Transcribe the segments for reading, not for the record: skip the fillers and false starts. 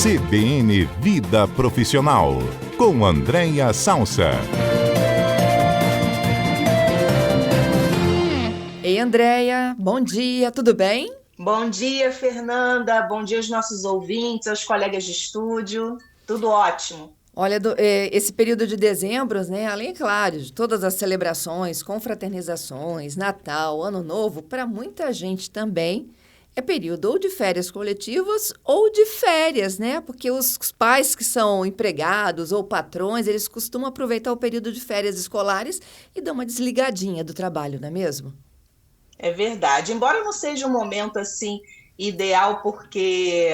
CBN Vida Profissional, com Andréia Salsa. Ei, Andréia, bom dia, tudo bem? Bom dia, Fernanda. Bom dia aos nossos ouvintes, aos colegas de estúdio. Tudo ótimo. Olha, esse período de dezembro, né, além, claro, de todas as celebrações, confraternizações, Natal, Ano Novo, para muita gente também é período ou de férias coletivas ou de férias, né? Porque os pais que são empregados ou patrões, eles costumam aproveitar o período de férias escolares e dar uma desligadinha do trabalho, não é mesmo? É verdade. Embora não seja um momento assim ideal, porque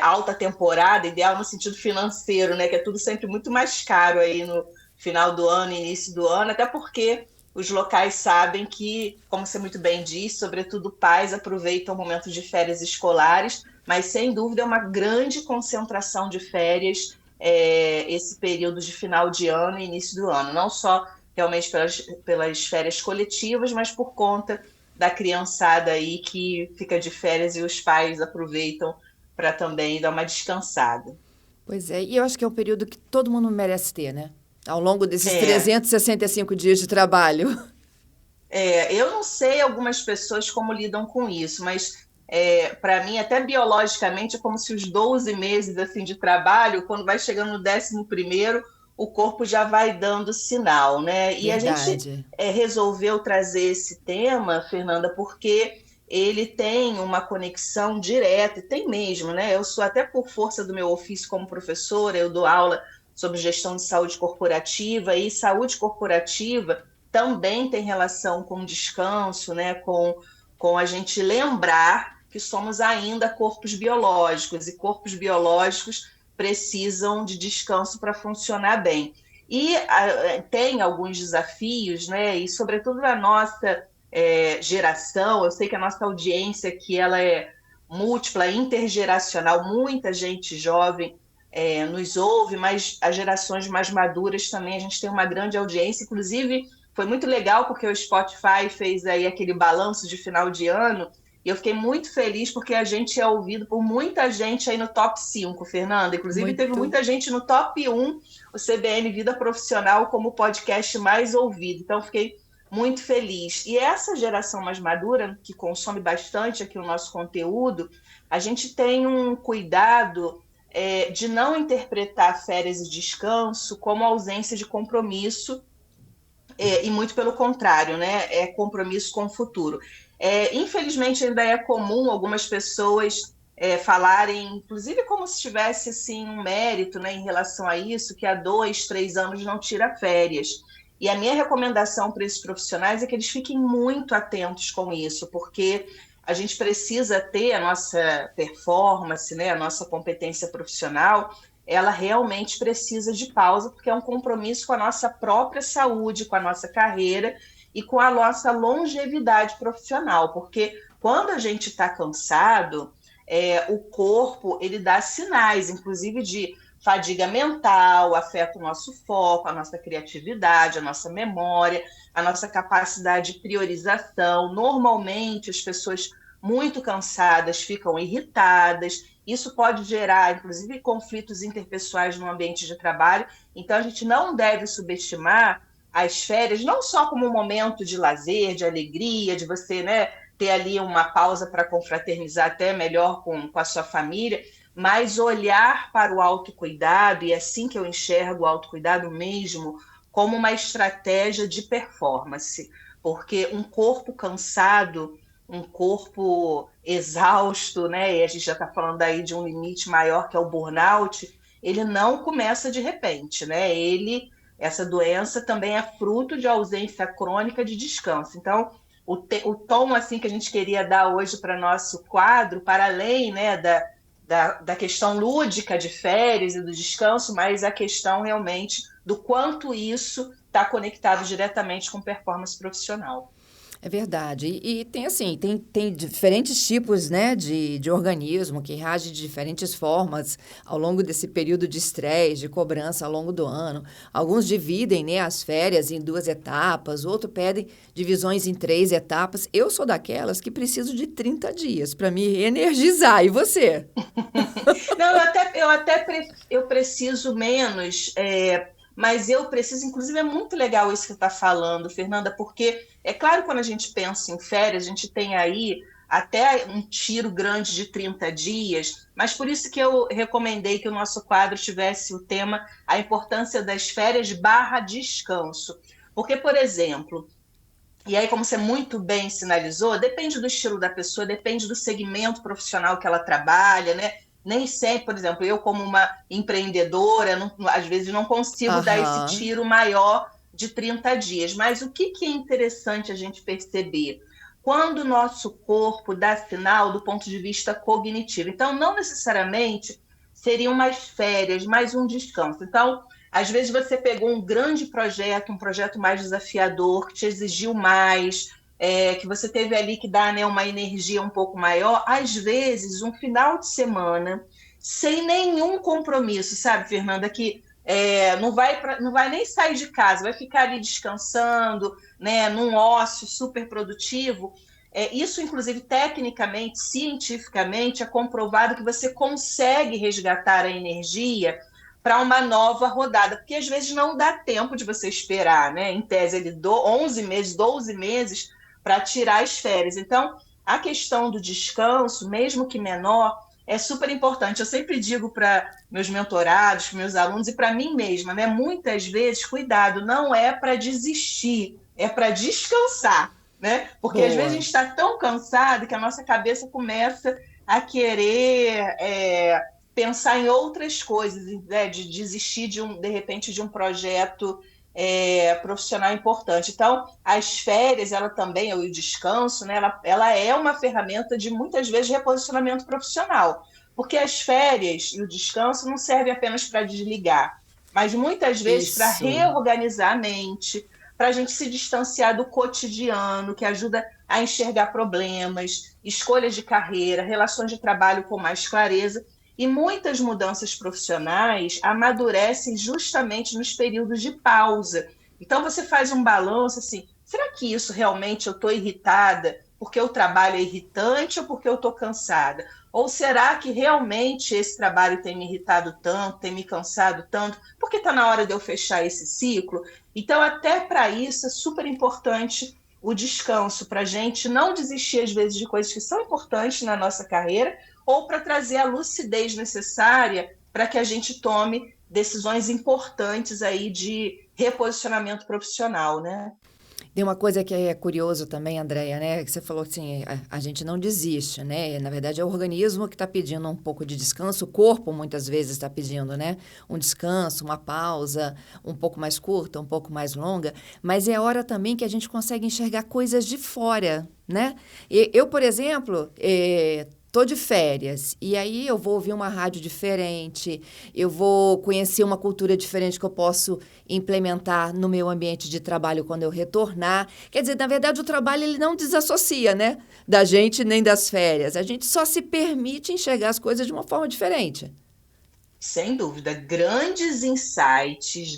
alta temporada, ideal no sentido financeiro, né? Que é tudo sempre muito mais caro aí no final do ano, início do ano, até porque os locais sabem que, como você muito bem disse, sobretudo pais aproveitam o momento de férias escolares, mas sem dúvida é uma grande concentração de férias esse período de final de ano e início do ano, não só realmente pelas férias coletivas, mas por conta da criançada aí que fica de férias e os pais aproveitam para também dar uma descansada. Pois é, e eu acho que é um período que todo mundo merece ter, né? Ao longo desses É, 365 dias de trabalho. eu não sei algumas pessoas como lidam com isso, mas para mim, até biologicamente, é como se os 12 meses assim, de trabalho, quando vai chegando no 11º, o corpo já vai dando sinal, né? E a gente Verdade. resolveu trazer esse tema, Fernanda, porque ele tem uma conexão direta, e tem mesmo, né? Eu sou até por força do meu ofício como professora, eu dou aula sobre gestão de saúde corporativa, e saúde corporativa também tem relação com descanso, né? Com a gente lembrar que somos ainda corpos biológicos, e corpos biológicos precisam de descanso para funcionar bem. E tem alguns desafios, né? E sobretudo na nossa geração, eu sei que a nossa audiência aqui ela é múltipla, intergeracional, muita gente jovem nos ouve, mas as gerações mais maduras também, a gente tem uma grande audiência, inclusive foi muito legal porque o Spotify fez aí aquele balanço de final de ano e eu fiquei muito feliz porque a gente é ouvido por muita gente aí no top 5, Fernanda. Inclusive teve Muito. muita gente no top 1, o CBN Vida Profissional, como o podcast mais ouvido. Então fiquei muito feliz. E essa geração mais madura, que consome bastante aqui o nosso conteúdo, a gente tem um cuidado de não interpretar férias e descanso como ausência de compromisso, e muito pelo contrário, né? É compromisso com o futuro. Infelizmente, ainda é comum algumas pessoas falarem, inclusive como se tivesse assim, um mérito, né, em relação a isso, que há 2, 3 anos não tira férias. E a minha recomendação para esses profissionais é que eles fiquem muito atentos com isso, porque a gente precisa ter a nossa performance, né, a nossa competência profissional, ela realmente precisa de pausa, porque é um compromisso com a nossa própria saúde, com a nossa carreira e com a nossa longevidade profissional, porque quando a gente está cansado, o corpo ele dá sinais, inclusive de fadiga mental, afeta o nosso foco, a nossa criatividade, a nossa memória, a nossa capacidade de priorização. Normalmente, as pessoas muito cansadas ficam irritadas. Isso pode gerar, inclusive, conflitos interpessoais no ambiente de trabalho. Então, a gente não deve subestimar as férias, não só como um momento de lazer, de alegria, de você, né, ter ali uma pausa para confraternizar até melhor com a sua família, mas olhar para o autocuidado, e é assim que eu enxergo o autocuidado mesmo, como uma estratégia de performance. Porque um corpo cansado, um corpo exausto, né? E a gente já está falando aí de um limite maior que é o burnout, ele não começa de repente, né? Essa doença também é fruto de ausência crônica de descanso. Então, o tom assim que a gente queria dar hoje para nosso quadro, para além, né, da questão lúdica de férias e do descanso, mas a questão realmente do quanto isso está conectado diretamente com performance profissional. É verdade. E tem assim, tem diferentes tipos, né, de organismo que reagem de diferentes formas ao longo desse período de estresse, de cobrança ao longo do ano. Alguns dividem, né, as férias em 2 etapas, outros pedem divisões em 3 etapas. Eu sou daquelas que preciso de 30 dias para me reenergizar. E você? Não, eu preciso menos, mas eu preciso, inclusive é muito legal isso que você está falando, Fernanda, porque é claro que quando a gente pensa em férias, a gente tem aí até um tiro grande de 30 dias, mas por isso que eu recomendei que o nosso quadro tivesse o tema a importância das férias barra descanso. Porque, por exemplo, e aí, como você muito bem sinalizou, depende do estilo da pessoa, depende do segmento profissional que ela trabalha, né? Nem sempre, por exemplo, eu como uma empreendedora, às vezes não consigo dar esse Aham. tiro maior de 30 dias. Mas o que é interessante a gente perceber? Quando o nosso corpo dá sinal do ponto de vista cognitivo. Então, não necessariamente seriam mais férias, mais um descanso. Então, às vezes você pegou um grande projeto, um projeto mais desafiador, que te exigiu mais, que você teve ali que dar, né, uma energia um pouco maior. Às vezes, um final de semana, sem nenhum compromisso, sabe, Fernanda, que não vai nem sair de casa, vai ficar ali descansando, né, num ócio super produtivo. Isso, inclusive, tecnicamente, cientificamente, é comprovado que você consegue resgatar a energia para uma nova rodada, porque às vezes não dá tempo de você esperar, né? Em tese, 11 meses, 12 meses para tirar as férias. Então, a questão do descanso, mesmo que menor, é super importante. Eu sempre digo para meus mentorados, para meus alunos e para mim mesma, né? Muitas vezes, cuidado, não é para desistir, é para descansar, né? Porque às vezes a Boa. gente está tão cansado que a nossa cabeça começa a querer pensar em outras coisas, né? De desistir de repente de um projeto profissional importante. Então, as férias, ela também, o descanso, né? Ela é uma ferramenta de muitas vezes reposicionamento profissional, porque as férias e o descanso não servem apenas para desligar, mas muitas vezes para Isso. reorganizar a mente, para a gente se distanciar do cotidiano, que ajuda a enxergar problemas, escolhas de carreira, relações de trabalho com mais clareza. E muitas mudanças profissionais amadurecem justamente nos períodos de pausa. Então você faz um balanço assim, será que isso realmente eu estou irritada porque o trabalho é irritante ou porque eu estou cansada? Ou será que realmente esse trabalho tem me irritado tanto, tem me cansado tanto, porque está na hora de eu fechar esse ciclo? Então, até para isso é super importante o descanso, para a gente não desistir, às vezes, de coisas que são importantes na nossa carreira, ou para trazer a lucidez necessária para que a gente tome decisões importantes aí de reposicionamento profissional, né? Tem uma coisa que é curioso também, Andréia, né? Que você falou assim, a gente não desiste, né? Na verdade, é o organismo que está pedindo um pouco de descanso, o corpo muitas vezes está pedindo, né? Um descanso, uma pausa, um pouco mais curta, um pouco mais longa, mas é hora também que a gente consegue enxergar coisas de fora, né? Eu, por exemplo, tô de férias e aí eu vou ouvir uma rádio diferente, eu vou conhecer uma cultura diferente que eu posso implementar no meu ambiente de trabalho quando eu retornar. Quer dizer, na verdade, o trabalho ele não desassocia, né, da gente nem das férias. A gente só se permite enxergar as coisas de uma forma diferente. Sem dúvida, grandes insights,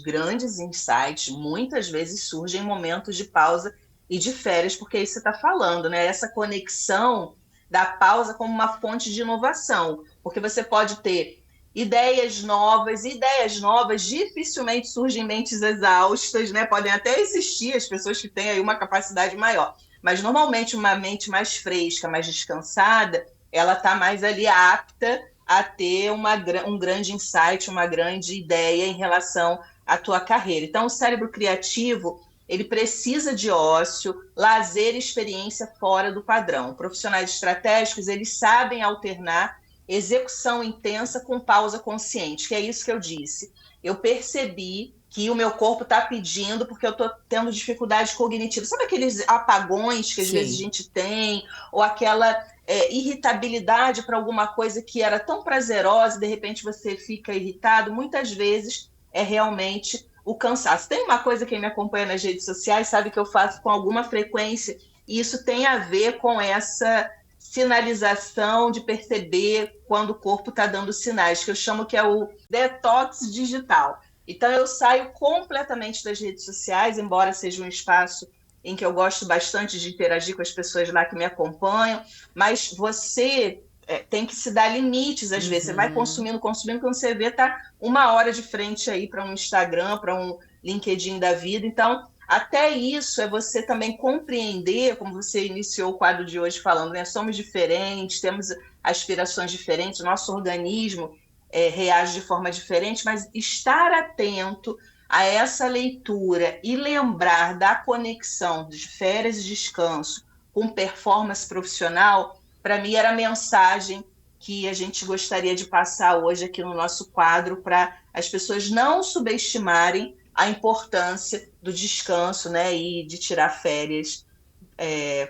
muitas vezes surgem em momentos de pausa e de férias, porque é isso que você está falando, né? Essa conexão da pausa como uma fonte de inovação, porque você pode ter e ideias novas dificilmente surgem em mentes exaustas, né? Podem até existir as pessoas que têm aí uma capacidade maior, mas normalmente uma mente mais fresca, mais descansada, ela está mais ali apta a ter um grande insight, uma grande ideia em relação à tua carreira. Então, o cérebro criativo, ele precisa de ócio, lazer e experiência fora do padrão. Profissionais estratégicos, eles sabem alternar execução intensa com pausa consciente, que é isso que eu disse. Eu percebi que o meu corpo está pedindo porque eu estou tendo dificuldade cognitiva. Sabe aqueles apagões que às vezes a Sim. gente tem? Ou aquela irritabilidade para alguma coisa que era tão prazerosa e de repente você fica irritado? Muitas vezes é realmente o cansaço. Tem uma coisa, quem me acompanha nas redes sociais sabe que eu faço com alguma frequência e isso tem a ver com essa sinalização de perceber quando o corpo está dando sinais, que eu chamo que é o detox digital. Então, eu saio completamente das redes sociais, embora seja um espaço em que eu gosto bastante de interagir com as pessoas lá que me acompanham, mas você tem que se dar limites às vezes. Você vai consumindo, quando você vê, tá 1 hora de frente aí para um Instagram, para um LinkedIn da vida. Então, até isso é você também compreender, como você iniciou o quadro de hoje falando, né? Somos diferentes, temos aspirações diferentes, nosso organismo reage de forma diferente, mas estar atento a essa leitura e lembrar da conexão de férias e descanso com performance profissional, para mim era a mensagem que a gente gostaria de passar hoje aqui no nosso quadro, para as pessoas não subestimarem a importância do descanso, né, e de tirar férias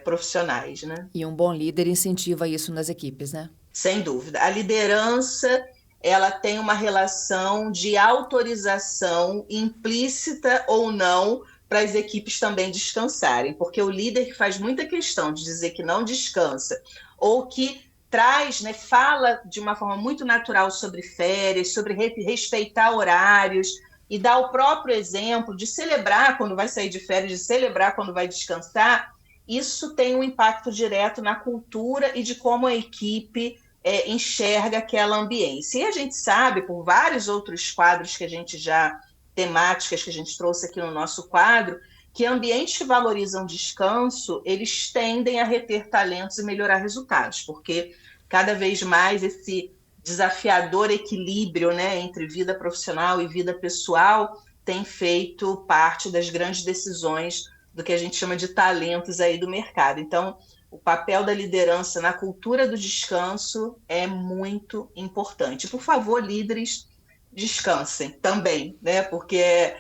profissionais, né? E um bom líder incentiva isso nas equipes, né? Sem dúvida. A liderança, ela tem uma relação de autorização implícita ou não para as equipes também descansarem, porque o líder que faz muita questão de dizer que não descansa, ou que traz, né, fala de uma forma muito natural sobre férias, sobre respeitar horários, e dá o próprio exemplo de celebrar quando vai sair de férias, de celebrar quando vai descansar, isso tem um impacto direto na cultura e de como a equipe enxerga aquela ambiência. E a gente sabe, por vários outros quadros que a gente já, temáticas que a gente trouxe aqui no nosso quadro, que ambientes que valorizam descanso, eles tendem a reter talentos e melhorar resultados, porque cada vez mais esse desafiador equilíbrio, né, entre vida profissional e vida pessoal tem feito parte das grandes decisões do que a gente chama de talentos aí do mercado. Então, o papel da liderança na cultura do descanso é muito importante. Por favor, líderes, descansem também, né? Porque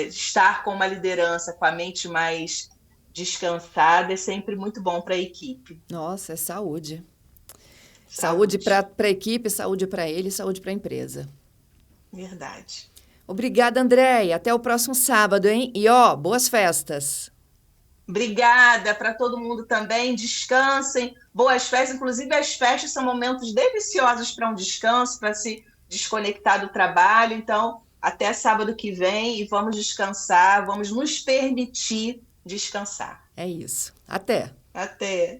estar com uma liderança com a mente mais descansada é sempre muito bom para a equipe. Nossa, é saúde. Saúde para a equipe, saúde para ele, saúde para a empresa. Verdade. Obrigada, Andréia. Até o próximo sábado, hein? E, boas festas. Obrigada para todo mundo também. Descansem. Boas festas. Inclusive, as festas são momentos deliciosos para um descanso, para se desconectar do trabalho. Então, até sábado que vem e vamos descansar, vamos nos permitir descansar. É isso. Até. Até.